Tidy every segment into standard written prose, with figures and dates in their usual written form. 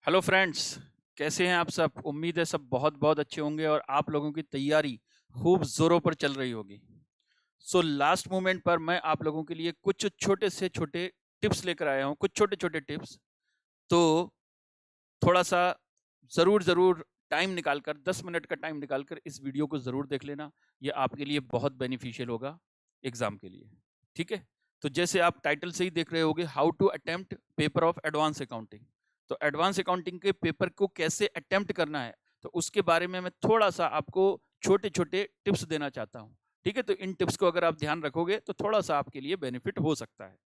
Hello friends, कैसे हैं आप सब। उम्मीद है सब बहुत बहुत अच्छे होंगे और आप लोगों की तैयारी खूब जोरों पर चल रही होगी। सो लास्ट मोमेंट पर मैं आप लोगों के लिए कुछ छोटे से छोटे टिप्स लेकर आया हूं, कुछ छोटे छोटे टिप्स। तो थोड़ा सा जरूर जरूर टाइम निकालकर, 10 मिनट का टाइम निकालकर इस वीडियो को जरूर देख लेना। ये आपके लिए बहुत बेनिफिशियल होगा एग्जाम के लिए। ठीक है। तो जैसे आप टाइटल से ही देख रहे होगे, how to attempt paper of advance accounting. तो एडवांस अकाउंटिंग के पेपर को कैसे अटेम्प्ट करना है, तो उसके बारे में मैं थोड़ा सा आपको छोटे छोटे टिप्स देना चाहता हूँ। ठीक है। तो इन टिप्स को अगर आप ध्यान रखोगे तो थोड़ा सा आपके लिए बेनिफिट हो सकता है।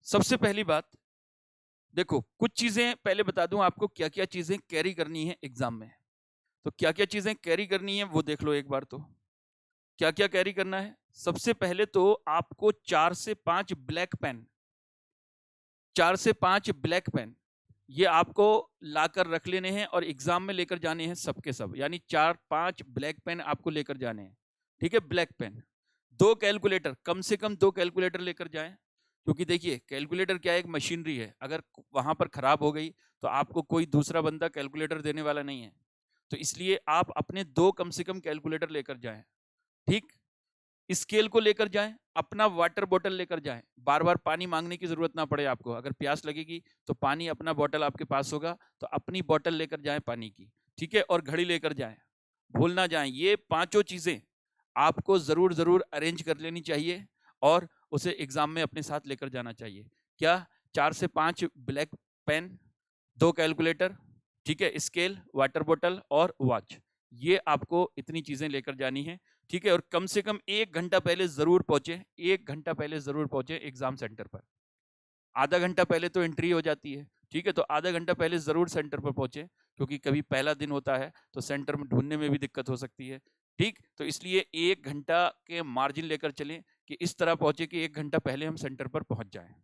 सबसे पहली बात, देखो कुछ चीजें पहले बता दूं आपको, क्या क्या चीजें कैरी करनी है एग्जाम में। तो क्या क्या चीजें कैरी करनी है वो देख लो एक बार। तो क्या क्या कैरी करना है, सबसे पहले तो आपको 4 से 5 ब्लैक पेन, 4 से 5 ब्लैक पेन ये आपको लाकर रख लेने हैं और एग्जाम में लेकर जाने हैं सबके सब। यानी 4 5 ब्लैक पेन आपको लेकर जाने हैं। ठीक है, ब्लैक पेन। 2 कैलकुलेटर, कम से कम 2 कैलकुलेटर लेकर जाएं। क्योंकि देखिए कैलकुलेटर क्या है, एक मशीनरी है। अगर वहां पर खराब हो गई तो आपको कोई दूसरा बंदा कैलकुलेटर देने वाला नहीं है। तो इसलिए आप अपने दो कम से कम कैलकुलेटर लेकर जाएं। ठीक। स्केल को लेकर जाएं, अपना वाटर बॉटल लेकर जाएं। बार बार पानी मांगने की जरूरत ना पड़े आपको। अगर प्यास लगेगी तो पानी, अपना बॉटल आपके पास होगा तो अपनी बॉटल लेकर जाएं पानी की। ठीक है। और घड़ी लेकर जाएं, भूल ना जाएं। ये पांचों चीजें आपको जरूर जरूर अरेंज कर लेनी चाहिए और उसे एग्जाम में अपने साथ लेकर जाना चाहिए। क्या, 4 से 5 ब्लैक पेन, 2 कैलकुलेटर, ठीक है, स्केल, वाटर बॉटल और वॉच। ये आपको इतनी चीजें लेकर जानी है। ठीक है। और कम से कम 1 घंटा पहले जरूर पहुंचे, 1 घंटा पहले जरूर पहुंचे एग्जाम सेंटर पर। आधा घंटा पहले तो एंट्री हो जाती है। ठीक है। तो आधा घंटा पहले जरूर सेंटर पर पहुंचे, क्योंकि कभी पहला दिन होता है तो सेंटर में ढूंढने में भी दिक्कत हो सकती है। ठीक। तो इसलिए 1 घंटा के मार्जिन लेकर चलें कि इस तरह पहुंचे कि 1 घंटा पहले हम सेंटर पर पहुंच जाएं।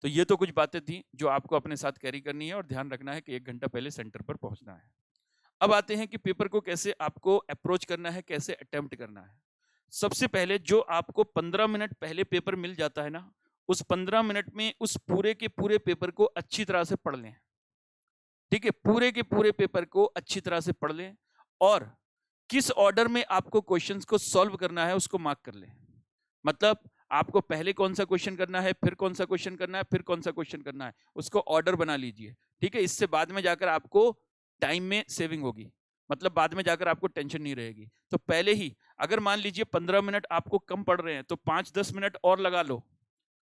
तो ये तो कुछ बातें थी जो आपको अपने साथ कैरी करनी है और ध्यान रखना है कि 1 घंटा पहले सेंटर पर पहुंचना है। अब आते हैं कि पेपर को कैसे आपको अप्रोच करना है, कैसे अटेम्प्ट करना है। सबसे पहले जो आपको 15 मिनट पहले पेपर मिल जाता है ना, उस 15 मिनट में उस पूरे के पूरे पेपर को अच्छी तरह से पढ़ लें। ठीक है, पूरे के पूरे पेपर को अच्छी तरह से पढ़ लें और किस ऑर्डर में आपको क्वेश्चंस को सॉल्व करना है उसको मार्क कर लें। मतलब आपको पहले कौन सा क्वेश्चन करना है, फिर कौन सा क्वेश्चन करना है, फिर कौन सा क्वेश्चन करना है, उसको ऑर्डर बना लीजिए। ठीक है। इससे बाद में जाकर आपको टाइम में सेविंग होगी। मतलब बाद में जाकर आपको टेंशन नहीं रहेगी। तो पहले ही, अगर मान लीजिए 15 मिनट आपको कम पड़ रहे हैं तो 5 10 मिनट और लगा लो,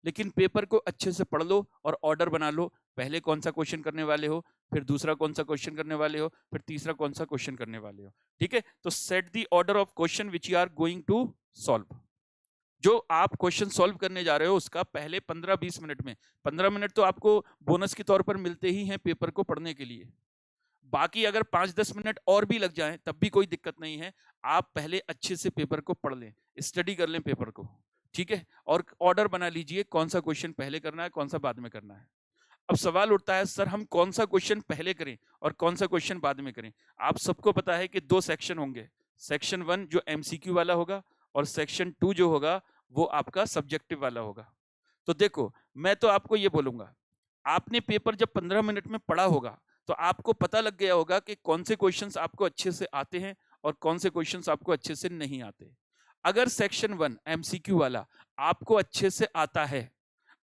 लेकिन पेपर को अच्छे से पढ़ लो और ऑर्डर बना लो। पहले कौन सा क्वेश्चन करने वाले हो, फिर दूसरा कौन सा क्वेश्चन करने वाले हो, फिर तीसरा कौन सा क्वेश्चन करने वाले हो। ठीक है। तो set the order of question which you are going to solve. जो आप क्वेश्चन सॉल्व करने जा रहे हो उसका पहले 15 20 मिनट में, 15 मिनट तो आपको बोनस के तौर पर मिलते ही हैं पेपर को पढ़ने के लिए। बाकी अगर 5 10 मिनट और भी लग जाएं तब भी कोई दिक्कत नहीं है। आप पहले अच्छे से पेपर को पढ़ लें, स्टडी कर लें पेपर को। ठीक है। और ऑर्डर बना लीजिए कौन सा क्वेश्चन पहले करना है, कौन सा बाद में करना है। अब सवाल उठता है, सर हम कौन सा क्वेश्चन पहले करें और कौन सा क्वेश्चन बाद में करें। आप सबको पता है कि दो सेक्शन होंगे। सेक्शन 1 जो एमसीक्यू वाला होगा और सेक्शन 2 जो होगा वो आपका सब्जेक्टिव वाला होगा। तो देखो, मैं तो आपको ये बोलूंगा, आपने पेपर जब 15 मिनट में पढ़ा होगा तो आपको पता लग गया होगा कि कौन से क्वेश्चंस आपको अच्छे से आते हैं और कौन से क्वेश्चंस आपको अच्छे से नहीं आते। अगर सेक्शन 1 एमसीक्यू वाला आपको अच्छे से आता है,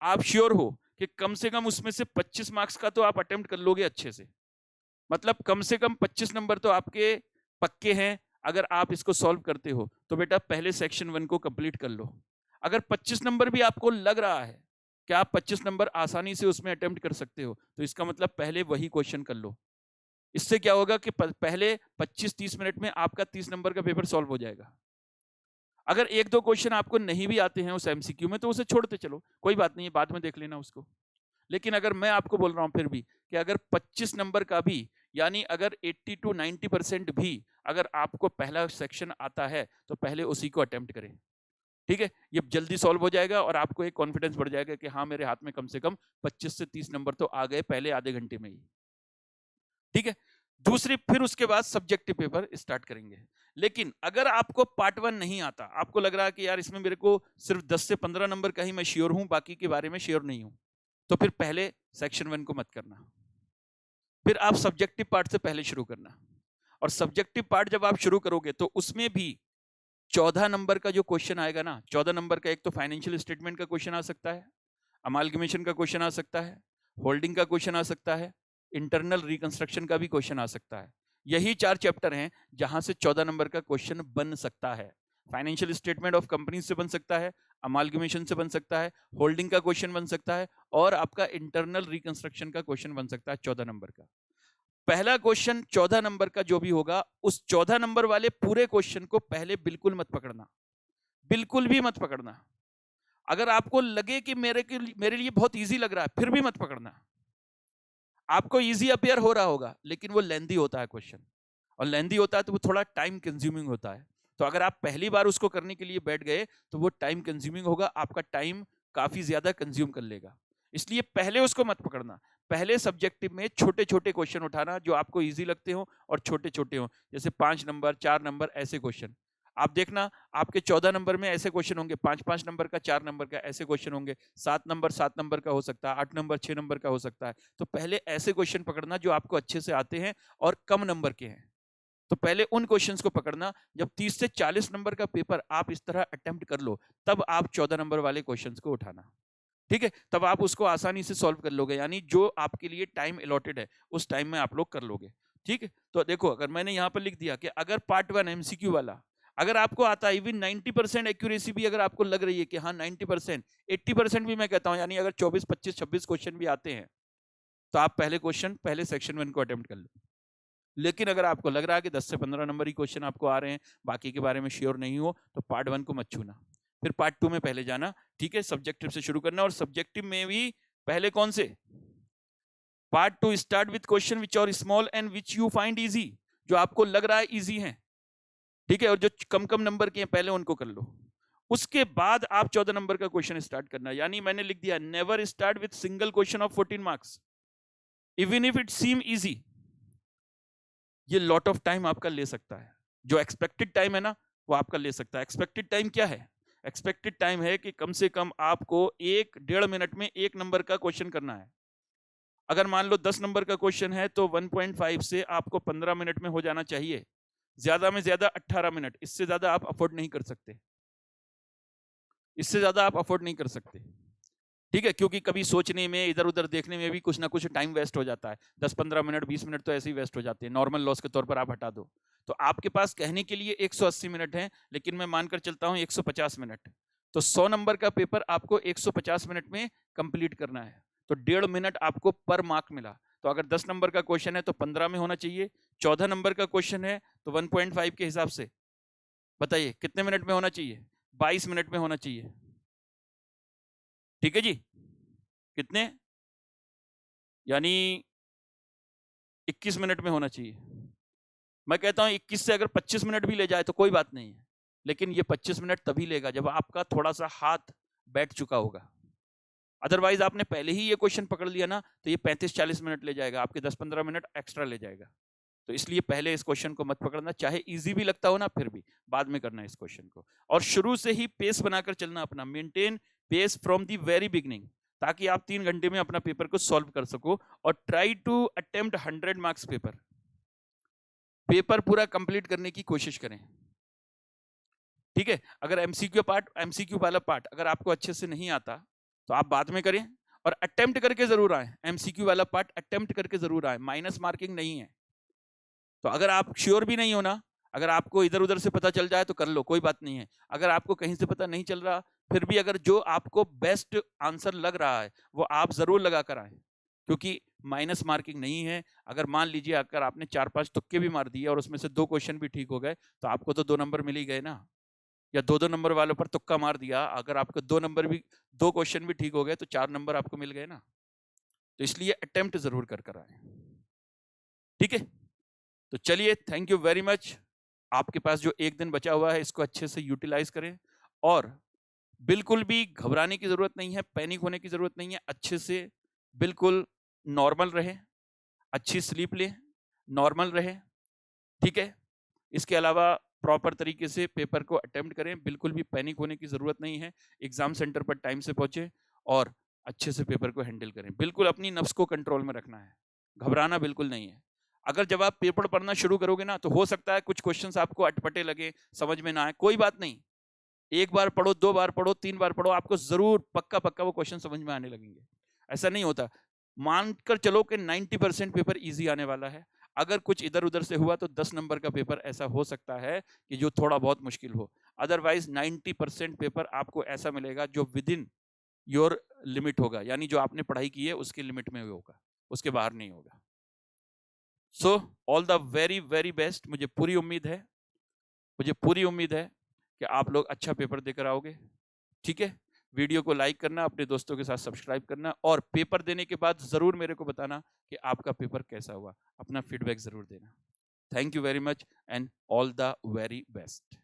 आप श्योर हो कि कम से कम उसमें से 25 मार्क्स का तो आप अटेम्प्ट कर लोगे अच्छे से। मतलब कम से कम 25 नंबर तो आपके पक्के हैं। अगर आप इसको सॉल्व करते हो तो बेटा पहले सेक्शन 1 को कंप्लीट कर लो। अगर 25 नंबर भी आपको लग रहा है कि आप 25 नंबर आसानी से उसमें अटेम्प्ट कर सकते हो, तो इसका मतलब पहले वही क्वेश्चन कर लो। इससे क्या होगा कि पहले 25 30 मिनट में आपका 30 नंबर का पेपर सॉल्व हो जाएगा। अगर एक दो क्वेश्चन आपको नहीं भी आते हैं उस एमसीक्यू में तो उसे छोड़ते चलो, कोई बात नहीं है, बाद में देख लेना उसको। लेकिन अगर मैं आपको बोल रहा हूं फिर भी कि अगर 25 नंबर का भी, यानी अगर 80 to 90% भी अगर आपको पहला सेक्शन आता है तो पहले उसी को अटेम्प्ट करें। ठीक है। ये जल्दी सॉल्व हो जाएगा और आपको एक कॉन्फिडेंस बढ़ जाएगा कि हाँ मेरे हाथ में कम से कम 25 से 30 नंबर तो आ गए पहले आधे घंटे में ही। ठीक है। दूसरी, फिर उसके बाद सब्जेक्टिव पेपर स्टार्ट करेंगे। लेकिन अगर आपको पार्ट 1 नहीं आता, आपको लग रहा है कि यार इसमें मेरे को सिर्फ 10 से 15 नंबर का ही मैं श्योर हूं, बाकी के बारे में श्योर नहीं हूं, तो फिर पहले सेक्शन 1 को मत करना। फिर आप सब्जेक्टिव पार्ट से पहले शुरू करना, और सब्जेक्टिव पार्ट जब आप शुरू करोगे तो उसमें भी 14 नंबर का जो क्वेश्चन आएगा ना, 14 नंबर का एक तो फाइनेंशियल स्टेटमेंट का क्वेश्चन आ सकता है, अमालगमेशन का क्वेश्चन आ सकता है, होल्डिंग का क्वेश्चन आ सकता है, इंटरनल रिकंस्ट्रक्शन का भी क्वेश्चन आ सकता है। यही 4 चैप्टर हैं जहां से 14 नंबर का क्वेश्चन बन सकता है। फाइनेंशियल स्टेटमेंट ऑफ कंपनी से बन सकता है, अमालगमेशन से बन सकता है, होल्डिंग का क्वेश्चन बन सकता है, और आपका इंटरनल रिकंस्ट्रक्शन का क्वेश्चन बन सकता है 14 नंबर का। पहला क्वेश्चन 14 नंबर का जो भी होगा, उस 14 नंबर वाले पूरे क्वेश्चन को पहले बिल्कुल मत पकड़ना, बिल्कुल भी मत पकड़ना। अगर आपको लगे कि मेरे लिए बहुत इजी लग रहा है, फिर भी मत पकड़ना। आपको इजी अपियर हो रहा होगा, लेकिन वो लेंदी होता है क्वेश्चन, और लेंदी होता है तो वो थोड़ा टाइम कंज्यूमिंग होता है। तो अगर आप पहली बार उसको करने के लिए बैठ गए तो वो टाइम कंज्यूमिंग होगा, आपका टाइम काफी ज्यादा कंज्यूम कर लेगा। इसलिए पहले उसको मत पकड़ना। पहले सब्जेक्टिव में छोटे छोटे क्वेश्चन उठाना जो आपको इजी लगते हो और छोटे छोटे हो, जैसे 5 नंबर 4 नंबर ऐसे क्वेश्चन। आप देखना आपके 14 नंबर में ऐसे क्वेश्चन होंगे, 5-5 नंबर का, 4 नंबर का ऐसे क्वेश्चन होंगे, 7 नंबर का हो सकता है, 8 नंबर 6 नंबर का हो सकता है। तो पहले ऐसे क्वेश्चन पकड़ना जो आपको अच्छे से आते हैं और कम नंबर के हैं। तो पहले उन क्वेश्चंस को पकड़ना। जब 30 से 40 नंबर का पेपर आप इस तरह अटेम्प्ट कर लो, तब आप 14 नंबर वाले क्वेश्चंस को उठाना। ठीक है, तब आप उसको आसानी से सॉल्व कर लोगे, यानी जो आपके लिए टाइम अलॉटेड है उस टाइम में आप लोग कर लोगे। ठीक है, तो देखो अगर मैंने यहाँ पर लिख दिया कि अगर पार्ट 1 एमसीक्यू वाला अगर आपको आता है, इवन 90% एक्यूरेसी भी अगर आपको लग रही है कि हाँ 90%, 80% भी मैं कहता हूँ, यानी अगर 24 25 26 क्वेश्चन भी आते हैं, तो आप पहले क्वेश्चन पहले सेक्शन 1 को अटेम्प्ट कर लो। लेकिन अगर आपको लग रहा है कि 10 से 15 नंबर ही क्वेश्चन आपको आ रहे हैं, बाकी के बारे में श्योर नहीं हो, तो पार्ट 1 को मत छूना, फिर पार्ट 2 में पहले जाना। ठीक है, सब्जेक्टिव से शुरू करना, और सब्जेक्टिव में भी पहले कौन से, part 2 start with question which are small and which you find easy, जो आपको लग रहा है इजी है। ठीक है, और जो कम कम नंबर के हैं पहले उनको कर लो, उसके बाद आप 14 नंबर का क्वेश्चन स्टार्ट करना। यानी मैंने लिख दिया never start with single question of 14 marks even if it seem easy. ये लॉट ऑफ टाइम आपका ले सकता है, जो एक्सपेक्टेड टाइम है ना वो आपका ले सकता है। एक्सपेक्टेड टाइम क्या है? एक्सपेक्टेड टाइम है कि कम से कम आपको 1-1.5 मिनट में 1 नंबर का क्वेश्चन करना है। अगर मान लो 10 नंबर का क्वेश्चन है तो 1.5 से आपको 15 मिनट में हो जाना चाहिए, ज्यादा में ज्यादा 18 मिनट, इससे ज्यादा आप अफोर्ड नहीं कर सकते, इससे ज्यादा आप अफोर्ड नहीं कर सकते। ठीक है, क्योंकि कभी सोचने में इधर उधर देखने में भी कुछ ना कुछ टाइम वेस्ट हो जाता है, 10-15 मिनट 20 मिनट तो ऐसे ही वेस्ट हो जाते हैं, नॉर्मल लॉस के तौर पर आप हटा दो। तो आपके पास कहने के लिए 180 मिनट है, लेकिन मैं मानकर चलता हूं 150 मिनट, तो 100 नंबर का पेपर आपको 150 मिनट में कंप्लीट करना है, तो 1.5 मिनट आपको पर मार्क मिला। तो अगर 10 नंबर का क्वेश्चन है तो 15 में होना चाहिए, 14 नंबर का क्वेश्चन है तो 1.5 के हिसाब से बताइए कितने मिनट में होना चाहिए? 22 मिनट में होना चाहिए। ठीक है जी, कितने, यानी 21 मिनट में होना चाहिए। मैं कहता हूं 21 से अगर 25 मिनट भी ले जाए तो कोई बात नहीं है, लेकिन ये 25 मिनट तभी लेगा जब आपका थोड़ा सा हाथ बैठ चुका होगा। अदरवाइज आपने पहले ही ये क्वेश्चन पकड़ लिया ना तो ये 35-40 मिनट ले जाएगा, आपके 10-15 मिनट एक्स्ट्रा ले जाएगा। तो इसलिए पहले इस क्वेश्चन को मत पकड़ना, चाहे इजी भी लगता हो ना फिर भी बाद में करना इस क्वेश्चन को। और शुरू से ही पेस बनाकर चलना अपना, maintain pace from the very beginning, ताकि आप 3 घंटे में अपना पेपर को सॉल्व कर सको। और try to attempt 100 marks paper, paper पूरा कंप्लीट करने की कोशिश करें। ठीक है, अगर एमसीक्यू वाला पार्ट अगर आपको अच्छे से नहीं आता तो आप बाद में करें, और अटेम्प्ट करके जरूर आए, एमसीक्यू वाला पार्ट अटेम्प्ट करके जरूर आए, माइनस मार्किंग नहीं है। तो अगर आप श्योर भी नहीं हो ना, अगर आपको इधर उधर से पता चल जाए तो कर लो, कोई बात नहीं है। अगर आपको कहीं से पता नहीं चल रहा, फिर भी अगर जो आपको बेस्ट आंसर लग रहा है वो आप जरूर लगा कर आए, क्योंकि माइनस मार्किंग नहीं है। अगर मान लीजिए अगर आपने 4-5 तुक्के भी मार दिए और उसमें से 2 क्वेश्चन भी ठीक हो गए तो आपको तो 2 नंबर मिल ही गए ना, या 2-2 नंबर वालों पर तुक्का मार दिया, अगर आपके 2 क्वेश्चन भी ठीक हो गए तो 4 नंबर आपको मिल गए ना। तो इसलिए अटेम्प्ट जरूर कर आए। ठीक है, तो चलिए, थैंक यू वेरी मच। आपके पास जो 1 दिन बचा हुआ है इसको अच्छे से यूटिलाइज करें, और बिल्कुल भी घबराने की जरूरत नहीं है, पैनिक होने की जरूरत नहीं है। अच्छे से बिल्कुल नॉर्मल रहे, अच्छी स्लीप लें, नॉर्मल रहे। ठीक है, इसके अलावा प्रॉपर तरीके से पेपर को अटेम्प्ट करें, बिल्कुल भी पैनिक होने की जरूरत नहीं है। एग्जाम सेंटर पर टाइम से पहुंचे और अच्छे से पेपर को हैंडल करें, बिल्कुल अपनी नफ्स को कंट्रोल में रखना है। घबराना बिल्कुल नहीं है। अगर जब आप पेपर पढ़ना शुरू करोगे ना, तो हो सकता है कुछ क्वेश्चंस आपको अटपटे लगे, समझ में ना आए, कोई बात नहीं। एक बार पढ़ो, 2 बार पढ़ो, 3 बार पढ़ो, आपको जरूर पक्का वो क्वेश्चन समझ में आने लगेंगे। ऐसा नहीं होता। मानकर चलो कि 90% पेपर इजी आने वाला है। अगर कुछ इधर उधर से हुआ तो 10 नंबर का पेपर ऐसा हो सकता है कि जो थोड़ा बहुत मुश्किल हो। अदरवाइज 90% पेपर आपको ऐसा मिलेगा जो विद इन योर लिमिट होगा, यानी जो आपने पढ़ाई की है उसके लिमिट में होगा, उसके बाहर नहीं होगा। So all the very very best. मुझे पूरी उम्मीद है कि आप लोग अच्छा पेपर देकर आओगे। ठीक है, वीडियो को लाइक करना, अपने दोस्तों के साथ सब्सक्राइब करना, और पेपर देने के बाद जरूर मेरे को बताना कि आपका पेपर कैसा हुआ। अपना फीडबैक जरूर देना। Thank you very much and all the very best.